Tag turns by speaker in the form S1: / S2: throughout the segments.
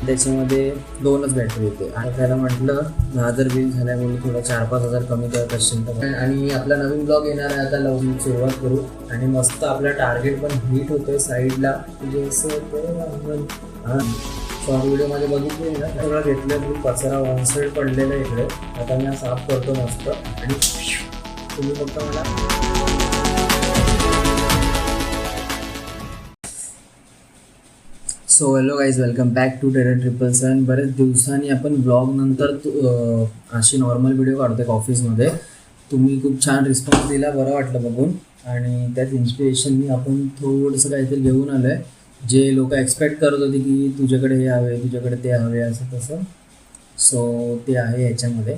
S1: त्याच्यामध्ये 2च बॅटरी येते. आणि त्याला म्हटलं 10,000 बिल झाल्यामुळे थोडं 4-5 हजार कमी करत असेल तर. आणि आपला नवीन ब्लॉग येणार आहे आता, लवकर सुरुवात करू. आणि मस्त आपला टार्गेट पण हिट होतोय साईडला, म्हणजे असं हां शॉर्ट व्हिडिओमध्ये बघितले ना, सगळं घेतलं मी कचरा वन साईड पडलेला इकडे. आता मी साफ करतो मस्त. आणि तुम्ही फक्त मला so hello guys, welcome back to terror 777. बरेच दिवसांनी आपण ब्लॉग नंतर अशी नॉर्मल व्हिडिओ काढतो ऑफिसमध्ये. तुम्ही खूप छान रिस्पॉन्स दिला, बरं वाटलं बघून. आणि त्यात इन्स्पिरेशननी आपण थोडंसं काहीतरी घेऊन आलो आहे, जे लोक एक्सपेक्ट करत होते की तुझ्याकडे हे हवे, तुझ्याकडे ते हवे, असं तसं. सो ते आहे याच्यामध्ये.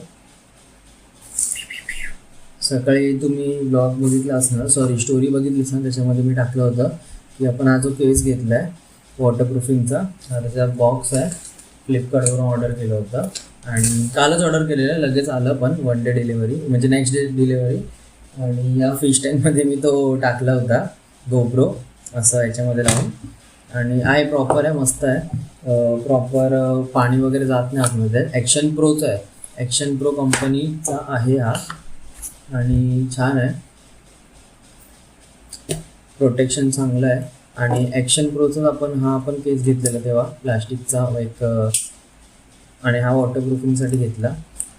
S1: सकाळी तुम्ही ब्लॉग बघितला असणार, सॉरी स्टोरी बघितली असणार, त्याच्यामध्ये मी टाकलं होतं की आपण हा जो केस घेतला आहे वॉटरप्रूफिंगचा, त्याचा बॉक्स आहे, फ्लिपकार्टवरून ऑर्डर केलं होतं. आणि कालच ऑर्डर केलेलं आहे, लगेच आलं, पण 1 डे डिलिव्हरी, म्हणजे नेक्स्ट डे डिलिव्हरी. आणि या फिश टँकमध्ये मी तो टाकला होता गोप्रो असं याच्यामध्ये लावून. आणि आहे प्रॉपर आहे, मस्त आहे, प्रॉपर पाणी वगैरे जात नाही आतमध्ये. ॲक्शन प्रोचा आहे, ॲक्शन प्रो कंपनीचा आहे हा. आणि छान आहे, प्रोटेक्शन चांगलं आहे. आणि ॲक्शन प्रोचा आपण केस घेतलेला तेव्हा प्लास्टिकचा एक, आणि हा वॉटरप्रूफिंगसाठी घेतला.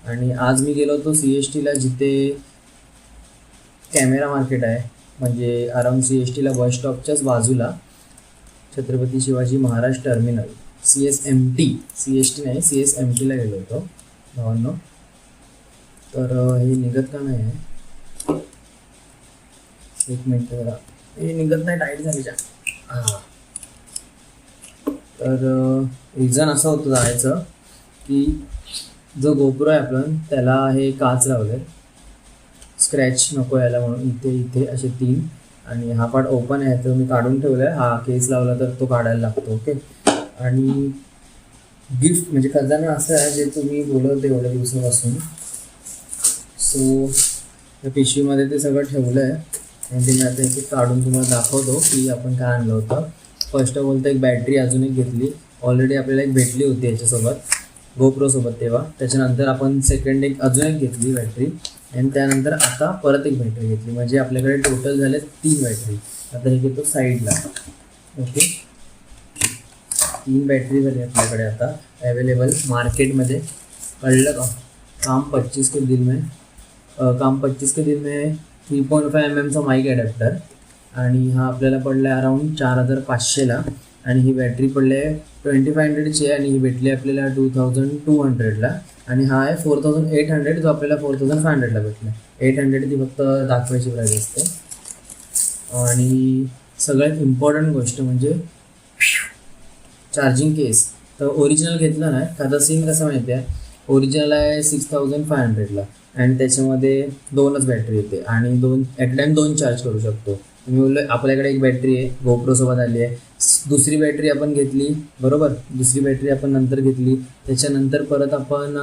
S1: आणि आज मी गेलो होतो CSTला, जिथे कॅमेरा मार्केट आहे, म्हणजे अराउंड CSTला बस स्टॉपच्याच बाजूला, Chhatrapati Shivaji Maharaj terminal, CSMT, CST नाही CSMTला गेलो होतो भावांनो. तर हे निघत का नाही आहे, एक मिनटं जरा, हे निघत नाही, टाईट झाली जा. हां, तर रिझन असं होतं जायचं की जो गोप्रो आहे आपण त्याला हे काच लावले, स्क्रॅच नको यायला म्हणून, इथे असे 3. आणि हा पार्ट ओपन आहे तर मी काढून ठेवला आहे, हा केस लावला तर तो काढायला लागतो. ओके. आणि गिफ्ट म्हणजे खजाना असं आहे जे तुम्ही बोलत होते एवढ्या दिवसापासून. सो त्या पिशवीमध्ये ते सगळं ठेवलं आहे. आणि ते मी आता इथे काढून तुम्हाला दाखवतो की आपण काय आणलं होतं. फर्स्ट ऑफ ऑल तर एक बॅटरी अजून एक घेतली, ऑलरेडी आपल्याला एक भेटली होती याच्यासोबत गोप्रोसोबत तेव्हा. त्याच्यानंतर आपण सेकंड एक अजून एक घेतली बॅटरी. आणि त्यानंतर आता परत एक बॅटरी घेतली, म्हणजे आपल्याकडे टोटल झाले 3 बॅटरी. आता हे घेतो साईडला. ओके, 3 बॅटरी झाली आपल्याकडे आता अवेलेबल मार्केटमध्ये. कळलं का? काम 25 के दिल में 3.5 mm माईक ॲडॅप्टर. आणि हा आपल्याला पडला आहे अराऊंड 4,500ला. आणि ही बॅटरी पडली आहे 2500ची आहे, आणि ही भेटली आपल्याला 2200ला. आणि हा आहे 4800, जो आपल्याला 4500ला भेटला. 800 ती फक्त दाखवायची प्राईस असते. आणि सगळ्यात इम्पॉर्टंट गोष्ट म्हणजे चार्जिंग केस. तर ओरिजिनल घेतलं नाही, आता सीन कसं माहिती आहे, ओरिजिनल आहे 6500ला. आणि त्याच्यामध्ये 2च बॅटरी येते, आणि ॲट अ टाईम 2 चार्ज करू शकतो. मी बोललो आपल्याकडे एक बॅटरी आहे गोप्रोसोबत आली आहे, दुसरी बॅटरी आपण घेतली, बरोबर, दुसरी बॅटरी आपण नंतर घेतली. त्याच्यानंतर परत आपण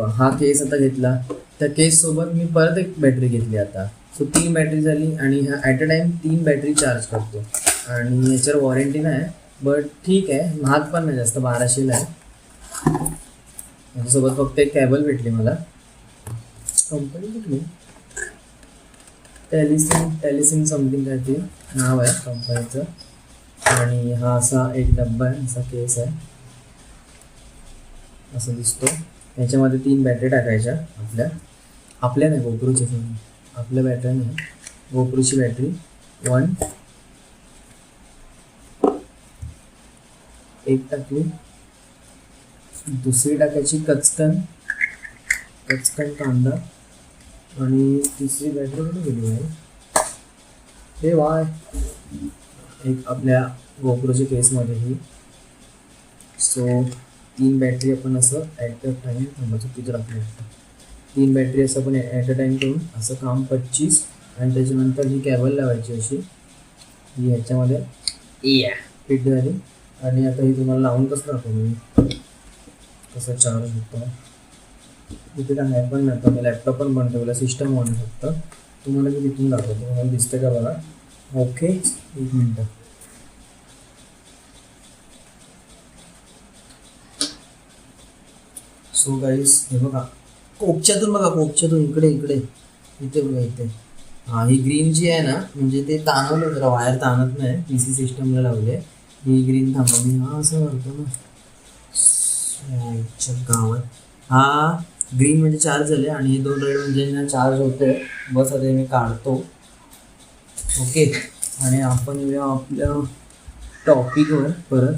S1: हा केस आता घेतला, त्या केससोबत मी परत एक बॅटरी घेतली आता. सो 3 बॅटरी झाली. आणि हा at a time 3 battery charge करतो. आणि याच्यावर वॉरंटी नाही, बट ठीक आहे, महाग पण नाही जास्त, 1200ला आहे. याच्यासोबत फक्त एक कॅबल भेटली मला. कंपनी कुठली, टेलिसिन समथिंग काय ते नाव आहे कंपनीचं. आणि हा असा एक डब्बा आहे, असा केस आहे, असं दिसतो. याच्यामध्ये 3 बॅटरी टाकायच्या, आपल्या नाही गोप्रोची, आपल्या बॅटरी नाही, गोप्रोची बॅटरी 1 एक टाकली. दुसरी टाकायची कचकन कांदा. आणि तिसरी बॅटरी कुठे गेली आहे, हे वाय, एक आपल्या गोप्रोच्या केसमध्ये ही. सो 3 बॅटरी आपण असं ॲट अ टाईम तिथं टाकलं. 3 बॅटरी असं आपण ॲट अ टाईम करून असं काम 25. आणि त्याच्यानंतर ही कॅबल लावायची अशी, ही ह्याच्यामध्ये फिट झाली. आणि आता ही तुम्हाला लावून कसं दाखवतो मी, कसं चार्ज होतं. तिथे काय नाही पण नव्हतं, मी लॅपटॉप पण बंद ठेवला, सिस्टम ऑन फक्त. तुम्हाला मी तिथून दाखवतो, तुम्हाला दिसतं का बघा. ओके, 1 मिनटं. सो गाईस हे बघा, कोपच्यातून बघा, कोपच्यातून इकडे इकडे इथे बघा इथे. हा, ही ग्रीन जी आहे ना, म्हणजे ते ताणवलं जरा, वायर ताणत नाही, पी सी सिस्टमला लावले. ही ग्रीन थांबा, मी हा असं करतो ना गावात. हा ग्रीन म्हणजे चार्ज झाले आणि हे 2 रेड म्हणजे चार्ज होते. बस आता मी काढतो. ओके, आणि आपण येऊया आपल्या टॉपिकवर परत.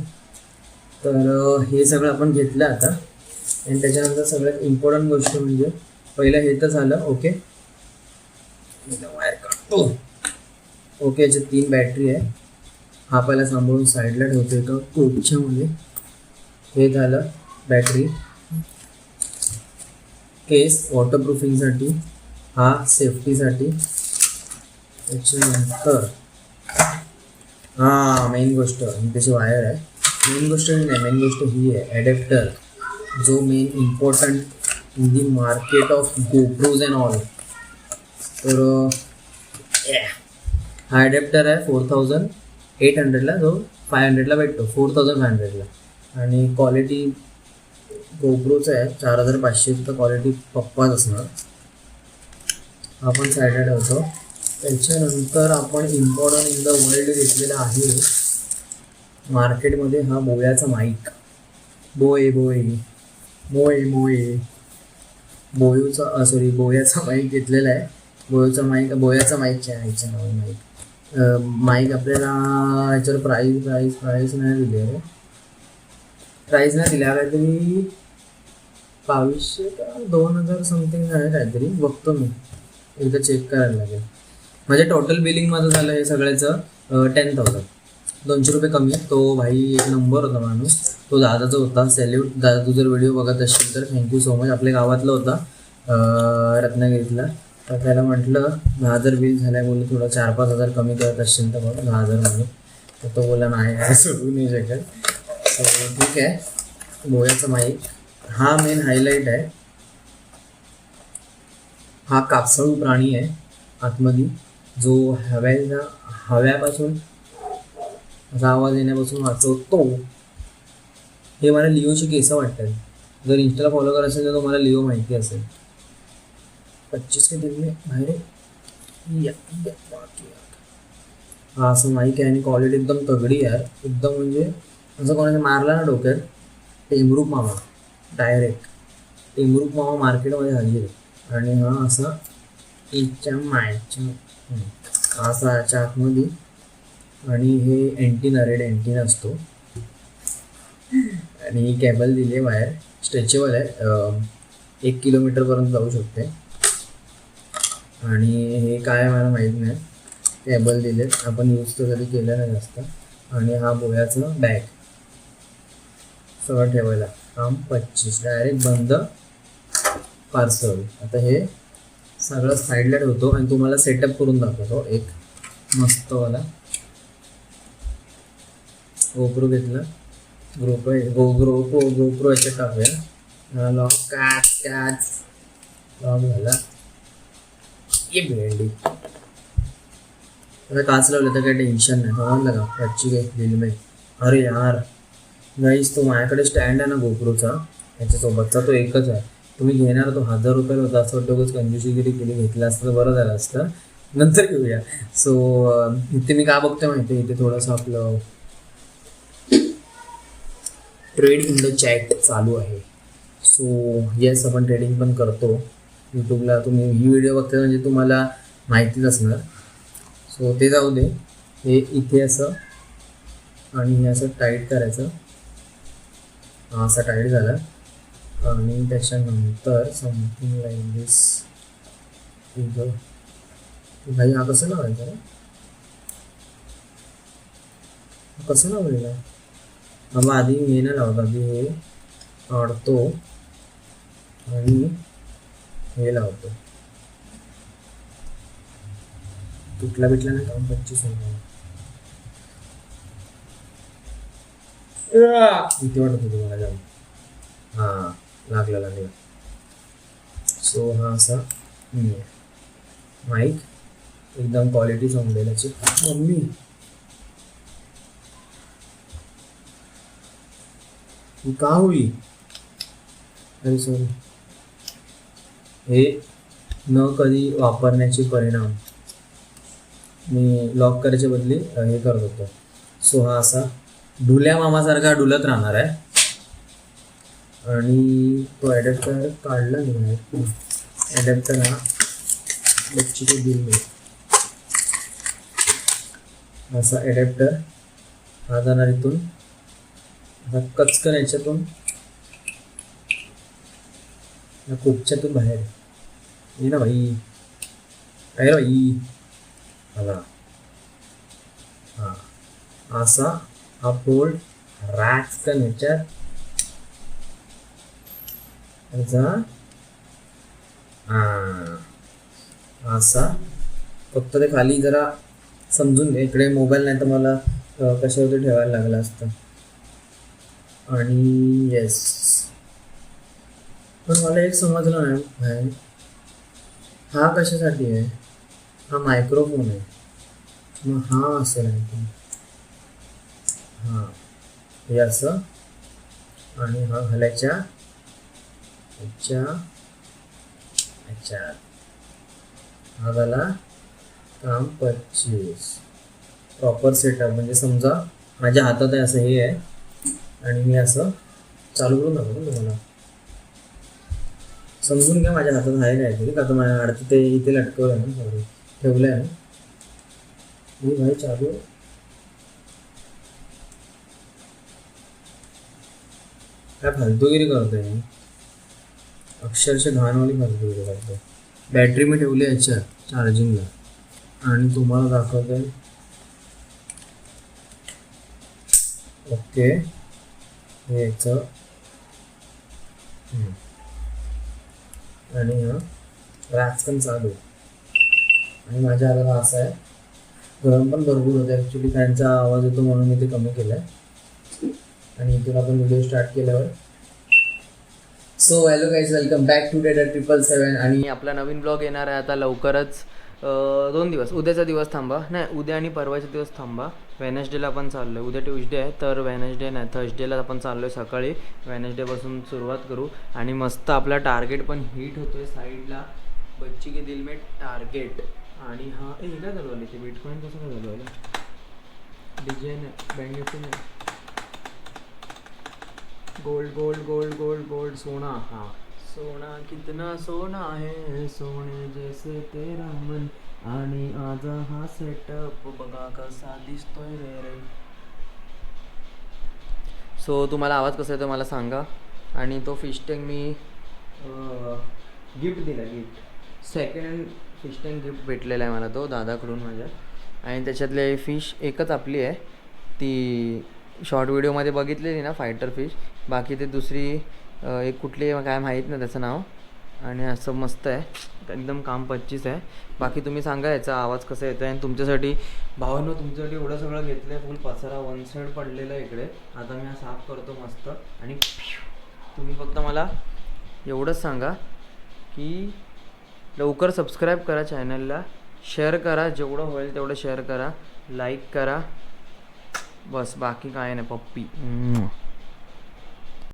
S1: तर हे सगळं आपण घेतलं आता, आणि त्याच्यानंतर सगळ्यात इम्पॉर्टंट गोष्ट म्हणजे पहिलं हे तर झालं. ओके, वायर काढतो. ओके, याच्यात 3 बॅटरी आहे. हा पहिला सांभाळून साईडला ठेवतो एका कोपच्यामध्ये. हे झालं बॅटरी. केस वॉटरप्रूफिंगसाठी, हा सेफ्टीसाठी. त्याच्यानंतर हा मेन गोष्ट ही त्याची वायर आहे. मेन गोष्ट ही नाही, मेन गोष्ट ही आहे ॲडॅप्टर, जो main important in the market of GoPros and all. तर हा ॲडॅप्टर आहे 4800ला, जो 500ला भेटतो, 4500ला. आणि क्वालिटी गोप्रोचं आहे 4500, तर क्वालिटी पप्पाच असणार. आपण साईडला ठेवतो. त्याच्यानंतर आपण इम्पॉर्टंट इन द वर्ल्ड घेतलेला आहे मार्केटमध्ये, हा बोयाचा माईक. बोयाचा माईक घेतलेला आहे. बोयाचा माईकच्या ह्याच्या नाव माईक आपल्याला ह्याच्यावर प्राईस नाही दिली आहे. प्राईस नाही दिली, काहीतरी 2200 का 2000 समथिंग आहे काहीतरी. बघतो मी, एकदा चेक करायला लागेल. म्हणजे टोटल बिलिंग माझं झालं हे सगळ्याचं 10,000. 200 रुपये कमी. तो भाई एक नंबर होता माणूस, तो दादाचा होता. सॅल्यूट दादा, तू जर व्हिडिओ बघत असशील तर थँक्यू सो मच. आपल्या गावातला होता, रत्नागिरीतला. तर त्याला म्हटलं 10,000 बिल झालं, बोललं थोडं 4-5 हजार कमी करत असशील तर बघ 10,000 मध्ये. तर तो बोला नाही, सोडू नाही शकत. ठीक आहे. बोयाचा माईक हा मेन हायलाईट आहे. हा कापसाळू प्राणी आहे आतमध्ये, जो हव्यापासून असा आवाज येण्यापासून वाचवतो. हे मला लिओचे केस वाटतात. जर इंस्टाला फॉलो करत असेल तर तुम्हाला लिओ माहिती असेल. 25 के दिन में बाहेर हा असं माईक आहे. आणि क्वालिटी एकदम तगडी यार, एकदम म्हणजे असं कोणाला मारला ना डोक्यात, टेमरूप मामा डायरेक्ट. टेमरूप मामा मार्केटमध्ये हल्ली. आणि हा असा इच्छा मायच्या असा याच्या आतमध्ये. आणि हे एंटीना, रेड एंटीना असतो. आणि ही केबल दिली आहे, वायर स्ट्रेचेबल आहे, 1 किलोमीटरपर्यंत जाऊ शकते. आणि हे काय मला माहीत नाही, केबल दिले, आपण यूज तर कधी केलं नाही जास्त. आणि हा बोयाचं बॅग सगळं ठेवायला. काम 25, डायरेक्ट बंद पार्सल. आता हे सगळं साईडला ठेवतो आणि तुम्हाला सेटअप करून दाखवतो. एक मस्तवाला गोप्रो घेतला, गोप्रो याच्यात टाकूया. लॉक कॅच लॉक झाला. ये भेंडी आता काच लावलं तर काही टेन्शन नाही, समजलं का. कच्ची काही दिली नाही. अरे यार गाईस, तो माझ्याकडे स्टँड आहे ना गोप्रोचा, त्याच्यासोबतचा तो एकच आहे. तुम्ही घेणार तो 1000 रुपयाला होता. असं वाटतं कंजूसीगिरी केली, घेतला असतं तर बरं झालं असतं. नंतर घेऊया. सो इथे मी काय बघतोय माहिती आहे, इथे थोडंसं आपलं ट्रेड इन द चॅट चालू आहे. सो येस, आपण ट्रेडिंग पण करतो. यूट्यूबला तुम्ही ही व्हिडिओ बघता म्हणजे तुम्हाला माहितीच असणार. सो ते जाऊ दे. हे इथे असं आणि हे असं टाईट करायचं. हा असा टाईट झाला. आणि त्याच्यानंतर समथिंग लाईक दिस. भाई हा कसं लावायचं रे, कसं लावलेलं आहे. मग आधी हे नाही लावतो, आधी हे काढतो आणि हे लावतो. तुटला बिटला नाही काम. 25 इथे वाटत होतं मला जाऊन. हां लागला. सो हा असा माईक एकदम क्वालिटी समजेलाची. मम्मी का होई अरे सॉरी, हे न कधी वापरण्याचे परिणाम. मी लॉक करायच्या बदली हे करत होतो. सो हा असा डुल्या मामासारखा डुलत राहणार आहे. आणि तो ॲडॅप्टर काढला नाही. ॲडॅप्टर हा बच्ची के दिल में, असा ॲडॅप्टर हा जाणार इथून, हा कचकन याच्यातून खूपच्यातून बाहेर ये ना भाई, आहे भाई. आला हा असा हा बोल्ट रॅचकन ह्याच्यात असा. फक्त ते खाली जरा समजून घे, इकडे मोबाईल नाही तर मला कशावरती ठेवायला लागला असतं. आणि येस, पण मला एक समजलं नाही भाई, हा कशासाठी आहे? हा मायक्रोफोन आहे, मग हा असेल आणखी. हां हे असं, आणि हा घालायच्या ह्याच्यात. हा झाला काम 25. प्रॉपर सेटअप म्हणजे समजा माझ्या हातात आहे असं हे आहे, आणि मी असं चालू करून दाखवतो तुम्हाला. समजून घ्या माझ्या हातात आहे काहीतरी, का तर माझ्या हातात ते इथे लटकवलं आहे ना, सॉरी ठेवलं आहे. मी भाई चालू काय फालतूगिरी करतोय मी, अक्षरशः घाणवाली फालतूगिरी करतोय. बॅटरी मी ठेवली याच्यात चार्जिंगला, आणि तुम्हाला दाखवतोय. ओके हे याचं, आणि हा रॅचकन चालू, आणि माझ्या हातात असा आहे. गरम पण भरपूर होतं ॲक्च्युली, फॅनचा आवाज येतो म्हणून मी ते कमी केलं आहे. आणि इथून आपण व्हिडिओ स्टार्ट केल्यावर. So hello guys, welcome back to data 777. आणि आपला नवीन ब्लॉग येणार आहे आता लवकरच. 2 दिवस, उद्याचा दिवस थांबा, नाही उद्या आणि परवाचा दिवस थांबा. वेनसडेला आपण चाललो आहे. उद्या ट्यूजडे आहे, तर वेनसडे नाही थर्सडेला आपण चाललो आहे सकाळी. वेनसडेपासून सुरुवात करू, आणि मस्त आपला टार्गेट पण हिट होतो आहे साईडला. बच्ची के दिल में टार्गेट. आणि हा हे काय झालं आले ते बिटकॉईन कसं काय झालं आलं, डिझाईन बँक निफ्टी नाही, gold gold gold gold gold सोना. हाँ सोना कितना सोना है, सोने जैसे तेरा मन. आणि आज हा सेटअप बघा कसा दिसतोय रे. सो तुम्हाला आवाज कसा येतो मला सांगा. आणि तो फिश टँक मी गिफ्ट दिला, gift second hand fish tank gift भेटलेला आहे मला तो दादाकडून माझ्या. आणि त्याच्यातले फिश एकच आपली आहे, ती शॉर्ट व्हिडिओमध्ये बघितलेली ना फायटर फिश. बाकी ते दुसरी एक कुठली काय माहीत नाही त्याचं नाव. आणि असं मस्त आहे एकदम, काम 25 आहे. बाकी तुम्ही सांगा याचा आवाज कसा येतो आहे. आणि तुमच्यासाठी भावांनो, तुमच्यासाठी एवढं सगळं घेतलं आहे, फुल पसारा वन साईड पडलेला आहे इकडे. आता मी हा साफ करतो मस्त. आणि तुम्ही फक्त मला एवढंच सांगा की लवकर सबस्क्राईब करा चॅनलला, शेअर करा, जेवढं होईल तेवढं शेअर करा, लाईक करा, बस बाकी काय नाही. पप्पी